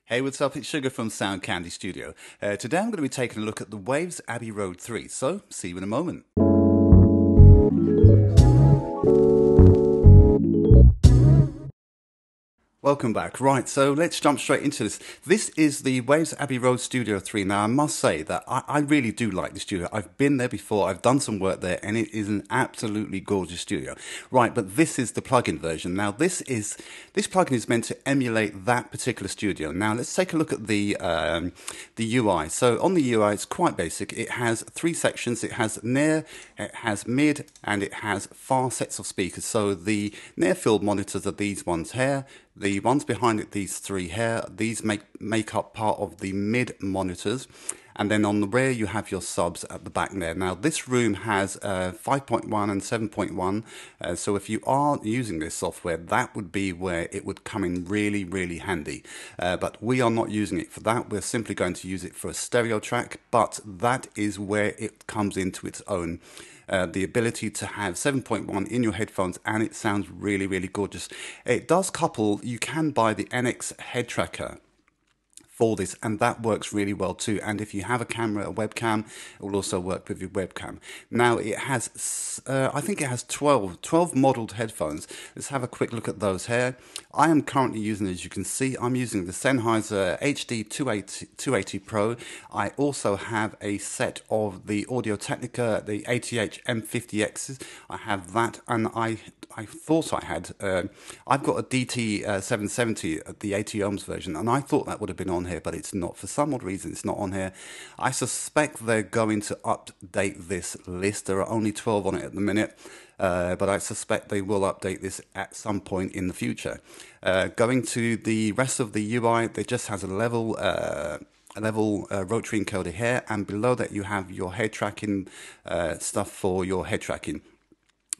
Hey, what's up? It's Sugar from SoundKandy Studio. Today I'm going to be taking a look at the Waves Abbey Road 3, so see you in a moment. Welcome back. Right, so let's jump straight into this. This is the Waves Abbey Road Studio 3. Now, I must say that I really do like the studio. I've been there before, I've done some work there, and it is an absolutely gorgeous studio. Right, but this is the plugin version. Now, this plugin is meant to emulate that particular studio. Now, let's take a look at the UI. So on the UI, it's quite basic. It has three sections. It has near, it has mid, and it has far sets of speakers. So the near field monitors are these ones here. The ones behind it, these three here, these make up part of the mid monitors. And then on the rear, you have your subs at the back there. Now, this room has 5.1 and 7.1. So if you are using this software, that would be where it would come in really, really handy. But we are not using it for that. We're simply going to use it for a stereo track. But that is where it comes into its own. The ability to have 7.1 in your headphones, and it sounds really, really gorgeous. It does couple, you can buy the MMXIX head tracker for this, and that works really well too. And if you have a camera, a webcam, it will also work with your webcam. Now it has, I think it has 12 modeled headphones. Let's have a quick look at those here. I am currently using, as you can see, I'm using the Sennheiser HD 280 Pro. I also have a set of the Audio-Technica, the ATH M50Xs. I have that, and I thought I had, I've got a DT 770, the 80 ohms version, and I thought that would have been on here, but it's not. For some odd reason, it's not on here. I suspect they're going to update this list. There are only 12 on it at the minute, but I suspect they will update this at some point in the future. Going to the rest of the UI, it just has a level rotary encoder here, and below that you have your head tracking stuff for your head tracking.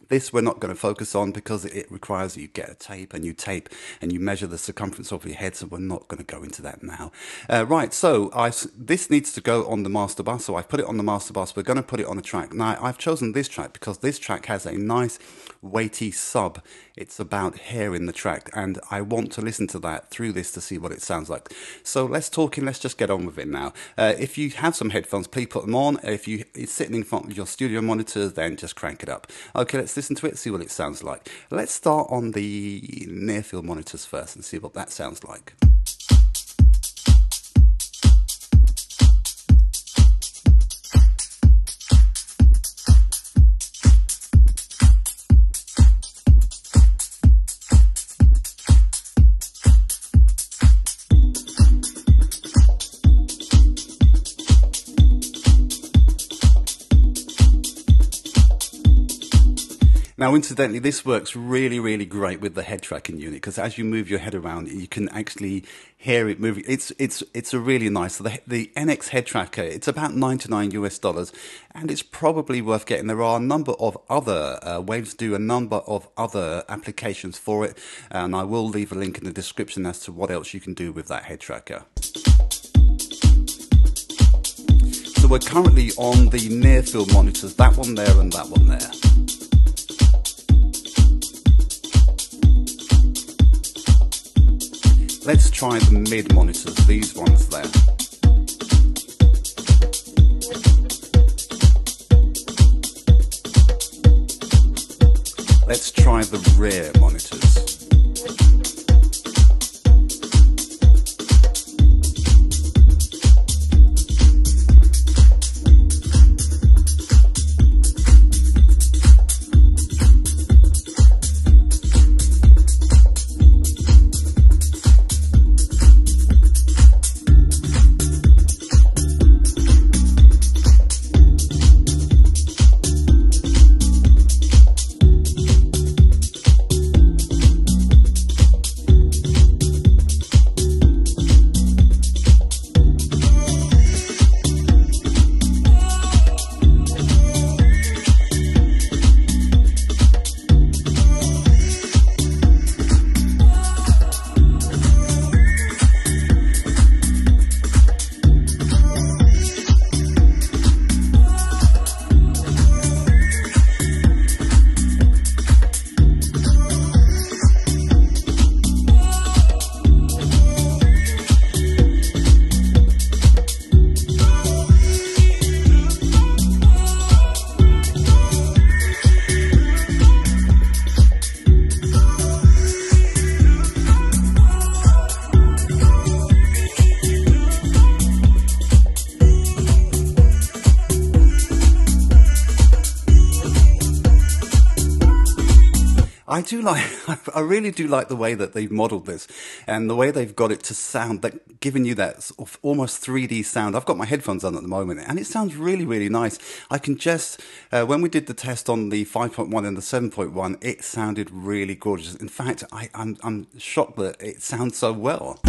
This we're not going to focus on because it requires you get a tape and you measure the circumference of your head, so we're not going to go into that now. Right, so this needs to go on the master bus, so I've put it on the master bus. We're going to put it on a track. Now, I've chosen this track because this track has a nice weighty sub. It's about here in the track, and I want to listen to that through this to see what it sounds like. So let's just get on with it now. If you have some headphones, please put them on. If you're sitting in front of your studio monitors, then just crank it up. Okay, let's listen to it, see what it sounds like. Let's start on the near field monitors first and see what that sounds like. Now, incidentally, this works really, really great with the head tracking unit, because as you move your head around, you can actually hear it moving. It's a really nice. The MMXIX head tracker, it's about $99 US, and it's probably worth getting. There are a number of other Waves do a number of other applications for it, and I will leave a link in the description as to what else you can do with that head tracker. So we're currently on the near field monitors, that one there and that one there. Let's try the mid monitors, these ones there. Let's try the rear monitors. I do like, I really do like the way that they've modeled this and the way they've got it to sound, that giving you that sort of almost 3D sound. I've got my headphones on at the moment and it sounds really, really nice. I can just, when we did the test on the 5.1 and the 7.1, it sounded really gorgeous. In fact, I'm shocked that it sounds so well.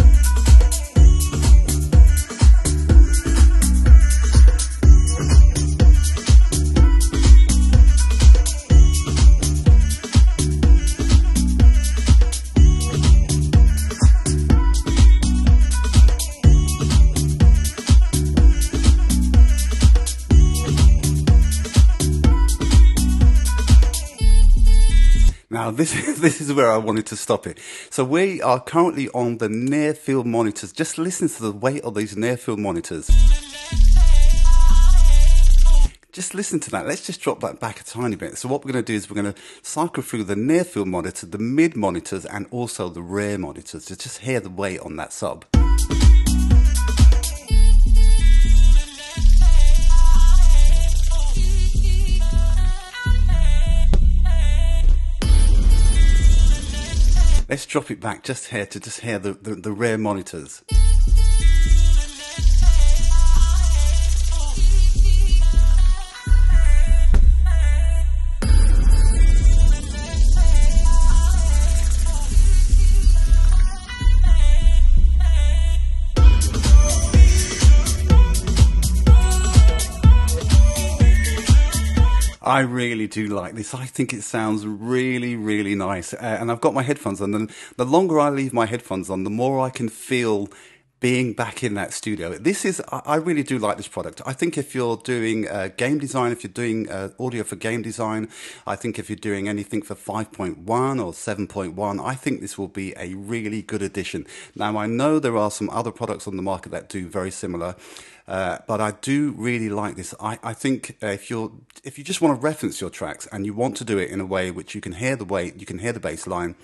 Now, this is where I wanted to stop it. So we are currently on the near field monitors. Just listen to the weight of these near field monitors. Just listen to that. Let's just drop that back a tiny bit. So what we're going to do is we're going to cycle through the near field monitor, the mid monitors, and also the rear monitors to just hear the weight on that sub. Let's drop it back just here to just hear the rear monitors. I really do like this. I think it sounds really, really nice. And I've got my headphones on, and the longer I leave my headphones on, the more I can feel being back in that studio. I really do like this product. I think if you're doing game design, if you're doing audio for game design, I think if you're doing anything for 5.1 or 7.1, I think this will be a really good addition. Now, I know there are some other products on the market that do very similar, but I do really like this. I think if you just want to reference your tracks and you want to do it in a way which you can hear the weight, you can hear the bass line.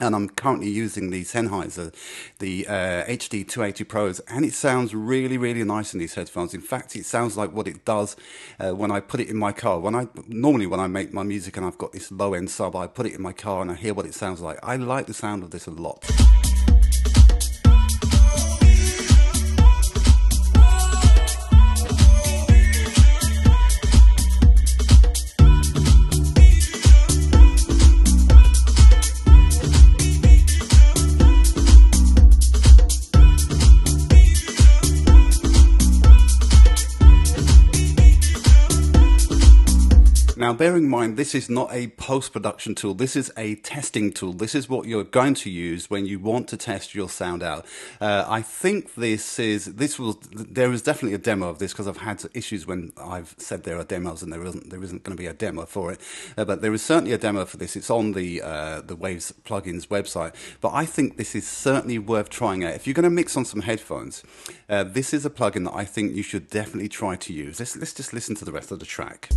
And I'm currently using the Sennheiser, the HD 280 Pros, and it sounds really, really nice in these headphones. In fact, it sounds like what it does when I put it in my car. Normally when I make my music and I've got this low-end sub, I put it in my car and I hear what it sounds like. I like the sound of this a lot. Now, bear in mind, this is not a post-production tool. This is a testing tool. This is what you're going to use when you want to test your sound out. I think there is definitely a demo of this because I've had issues when I've said there are demos and there isn't going to be a demo for it. But there is certainly a demo for this. It's on the Waves plugins website. But I think this is certainly worth trying out. If you're going to mix on some headphones, this is a plugin that I think you should definitely try to use. Let's just listen to the rest of the track.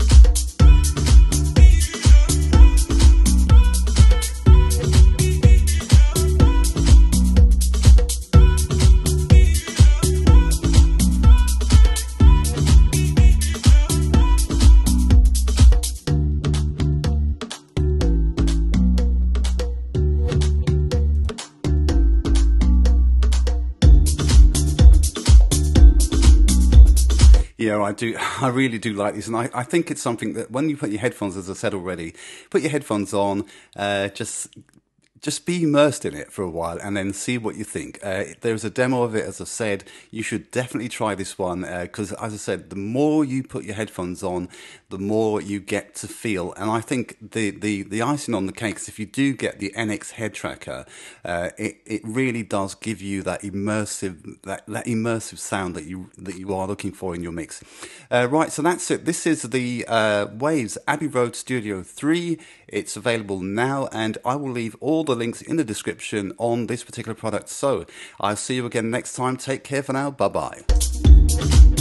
Yeah, I do. I really do like this. And I think it's something that when you put your headphones, as I said already, put your headphones on, just be immersed in it for a while and then see what you think. There's a demo of it, as I said. You should definitely try this one because, as I said, the more you put your headphones on, the more you get to feel. And I think the icing on the cake is if you do get the MMXIX head tracker, it really does give you that immersive sound that you are looking for in your mix. Right, so that's it. This is the Waves Abbey Road Studio 3. It's available now, and I will leave all the links in the description on this particular product. So I'll see you again next time. Take care for now. Bye-bye.